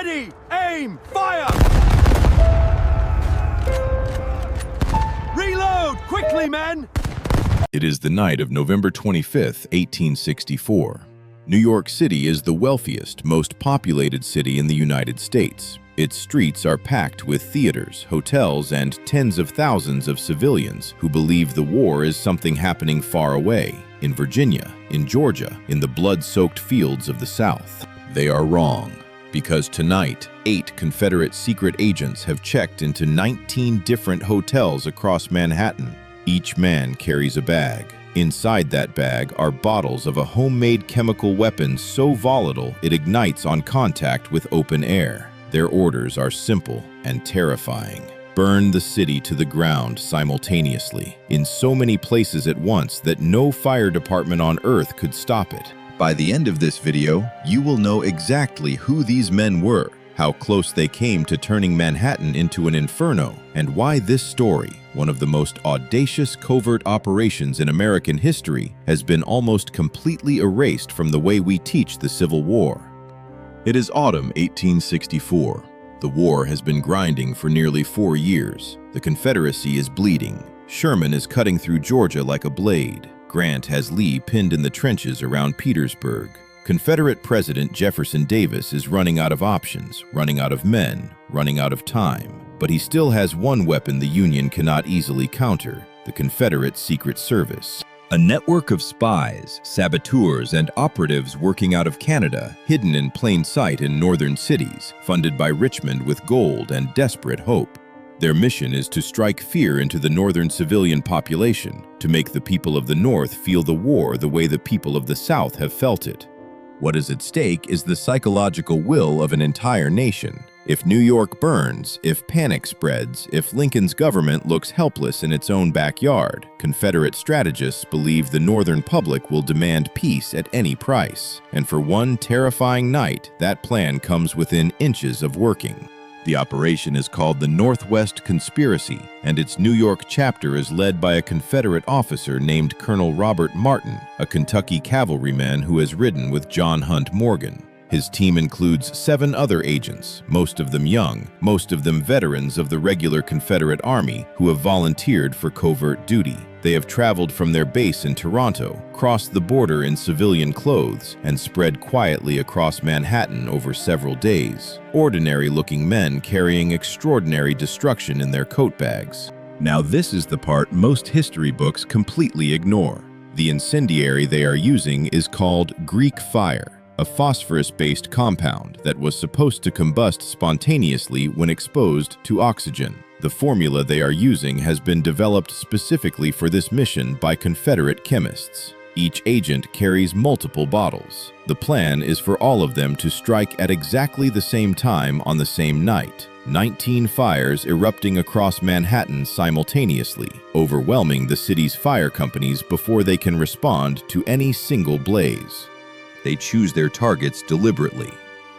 Ready! Aim! Fire! Reload! Quickly, men! It is the night of November 25th, 1864. New York City is the wealthiest, most populated city in the United States. Its streets are packed with theaters, hotels, and tens of thousands of civilians who believe the war is something happening far away, in Virginia, in Georgia, in the blood-soaked fields of the South. They are wrong, because tonight, 8 Confederate secret agents have checked into 19 different hotels across Manhattan. Each man carries a bag. Inside that bag are bottles of a homemade chemical weapon so volatile it ignites on contact with open air. Their orders are simple and terrifying. Burn the city to the ground simultaneously, in so many places at once that no fire department on Earth could stop it. By the end of this video, you will know exactly who these men were, how close they came to turning Manhattan into an inferno, and why this story, one of the most audacious covert operations in American history, has been almost completely erased from the way we teach the Civil War. It is autumn 1864. The war has been grinding for nearly 4 years. The Confederacy is bleeding. Sherman is cutting through Georgia like a blade. Grant has Lee pinned in the trenches around Petersburg. Confederate President Jefferson Davis is running out of options, running out of men, running out of time. But he still has one weapon the Union cannot easily counter: the Confederate Secret Service. A network of spies, saboteurs, and operatives working out of Canada, hidden in plain sight in northern cities, funded by Richmond with gold and desperate hope. Their mission is to strike fear into the northern civilian population, to make the people of the North feel the war the way the people of the South have felt it. What is at stake is the psychological will of an entire nation. If New York burns, if panic spreads, if Lincoln's government looks helpless in its own backyard, Confederate strategists believe the Northern public will demand peace at any price. And for one terrifying night, that plan comes within inches of working. The operation is called the Northwest Conspiracy, and its New York chapter is led by a Confederate officer named Colonel Robert Martin, a Kentucky cavalryman who has ridden with John Hunt Morgan. His team includes 7 other agents, most of them young, most of them veterans of the regular Confederate Army who have volunteered for covert duty. They have traveled from their base in Toronto, crossed the border in civilian clothes, and spread quietly across Manhattan over several days. Ordinary-looking men carrying extraordinary destruction in their coat bags. Now this is the part most history books completely ignore. The incendiary they are using is called Greek fire, a phosphorus-based compound that was supposed to combust spontaneously when exposed to oxygen. The formula they are using has been developed specifically for this mission by Confederate chemists. Each agent carries multiple bottles. The plan is for all of them to strike at exactly the same time on the same night. 19 fires erupting across Manhattan simultaneously, overwhelming the city's fire companies before they can respond to any single blaze. They choose their targets deliberately.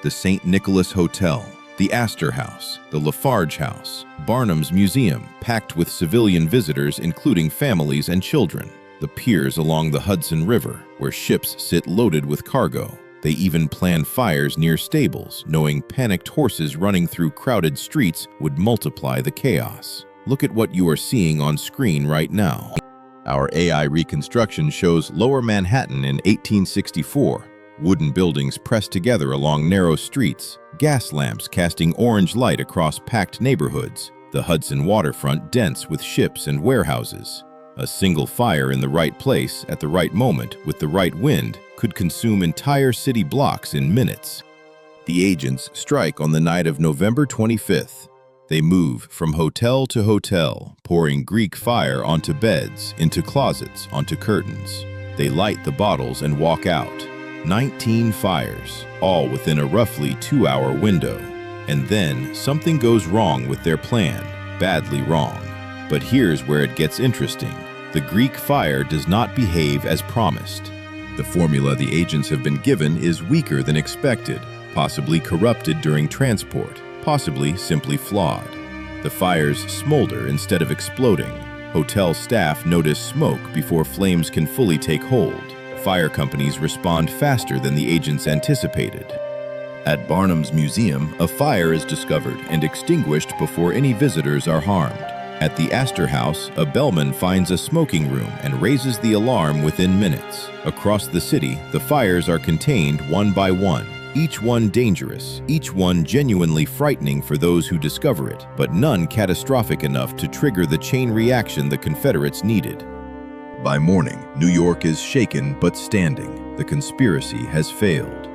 The St. Nicholas Hotel, the Astor House, the Lafarge House, Barnum's Museum, packed with civilian visitors including families and children, the piers along the Hudson River, where ships sit loaded with cargo. They even plan fires near stables, knowing panicked horses running through crowded streets would multiply the chaos. Look at what you are seeing on screen right now. Our AI reconstruction shows Lower Manhattan in 1864. Wooden buildings pressed together along narrow streets, gas lamps casting orange light across packed neighborhoods, the Hudson waterfront dense with ships and warehouses. A single fire in the right place at the right moment with the right wind could consume entire city blocks in minutes. The agents strike on the night of November 25th. They move from hotel to hotel, pouring Greek fire onto beds, into closets, onto curtains. They light the bottles and walk out. 19 fires, all within a roughly 2-hour window. And then something goes wrong with their plan, badly wrong. But here's where it gets interesting. The Greek fire does not behave as promised. The formula the agents have been given is weaker than expected, possibly corrupted during transport, possibly simply flawed. The fires smolder instead of exploding. Hotel staff notice smoke before flames can fully take hold. Fire companies respond faster than the agents anticipated. At Barnum's Museum, a fire is discovered and extinguished before any visitors are harmed. At the Astor House, a bellman finds a smoking room and raises the alarm within minutes. Across the city, the fires are contained one by one, each one dangerous, each one genuinely frightening for those who discover it, but none catastrophic enough to trigger the chain reaction the Confederates needed. By morning, New York is shaken but standing. The conspiracy has failed.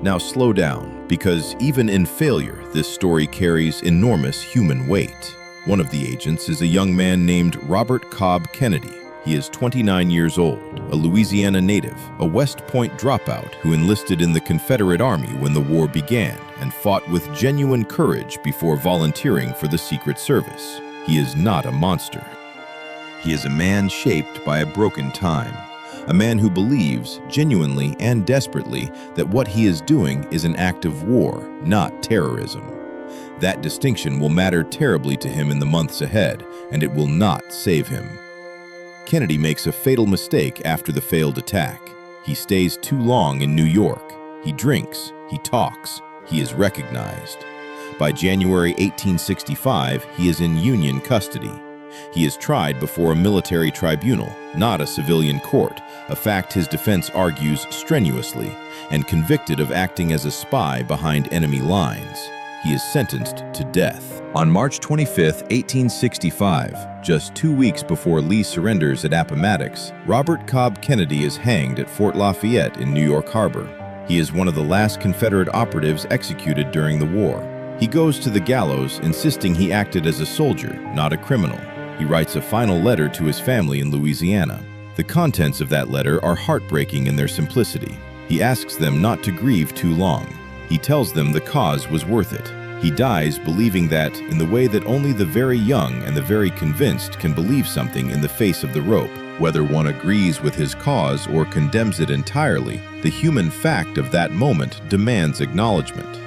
Now slow down, because even in failure, this story carries enormous human weight. One of the agents is a young man named Robert Cobb Kennedy. He is 29 years old, a Louisiana native, a West Point dropout who enlisted in the Confederate Army when the war began and fought with genuine courage before volunteering for the Secret Service. He is not a monster. He is a man shaped by a broken time. A man who believes, genuinely and desperately, that what he is doing is an act of war, not terrorism. That distinction will matter terribly to him in the months ahead, and it will not save him. Kennedy makes a fatal mistake after the failed attack. He stays too long in New York. He drinks, he talks, he is recognized. By January 1865, he is in Union custody. He is tried before a military tribunal, not a civilian court, a fact his defense argues strenuously, and convicted of acting as a spy behind enemy lines. He is sentenced to death. On March 25, 1865, just 2 weeks before Lee surrenders at Appomattox, Robert Cobb Kennedy is hanged at Fort Lafayette in New York Harbor. He is one of the last Confederate operatives executed during the war. He goes to the gallows, insisting he acted as a soldier, not a criminal. He writes a final letter to his family in Louisiana. The contents of that letter are heartbreaking in their simplicity. He asks them not to grieve too long. He tells them the cause was worth it. He dies believing that, in the way that only the very young and the very convinced can believe something in the face of the rope, whether one agrees with his cause or condemns it entirely, the human fact of that moment demands acknowledgement.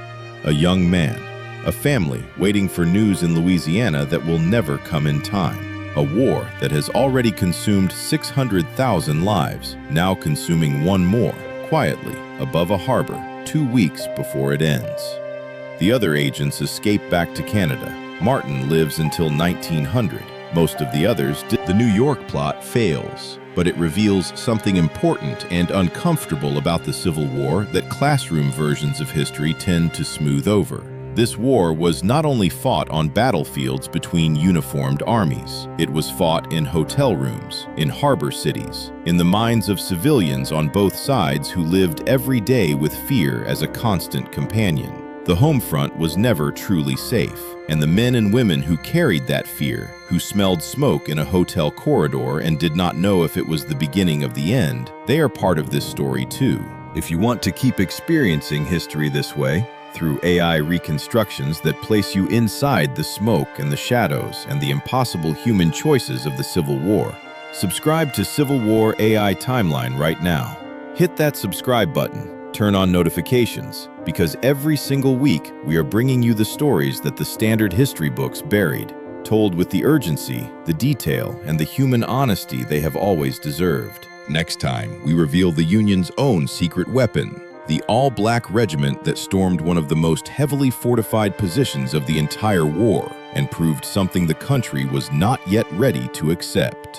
A young man, a family waiting for news in Louisiana that will never come in time. A war that has already consumed 600,000 lives, now consuming one more, quietly, above a harbor, 2 weeks before it ends. The other agents escape back to Canada. Martin lives until 1900. Most of the others did. The New York plot fails, but it reveals something important and uncomfortable about the Civil War that classroom versions of history tend to smooth over. This war was not only fought on battlefields between uniformed armies, it was fought in hotel rooms, in harbor cities, in the minds of civilians on both sides who lived every day with fear as a constant companion. The home front was never truly safe, and the men and women who carried that fear, who smelled smoke in a hotel corridor and did not know if it was the beginning of the end, they are part of this story too. If you want to keep experiencing history this way, through AI reconstructions that place you inside the smoke and the shadows and the impossible human choices of the Civil War, subscribe to Civil War AI Timeline right now. Hit that subscribe button, turn on notifications, because every single week we are bringing you the stories that the standard history books buried, told with the urgency, the detail, and the human honesty they have always deserved. Next time, we reveal the Union's own secret weapon, the all-black regiment that stormed one of the most heavily fortified positions of the entire war and proved something the country was not yet ready to accept.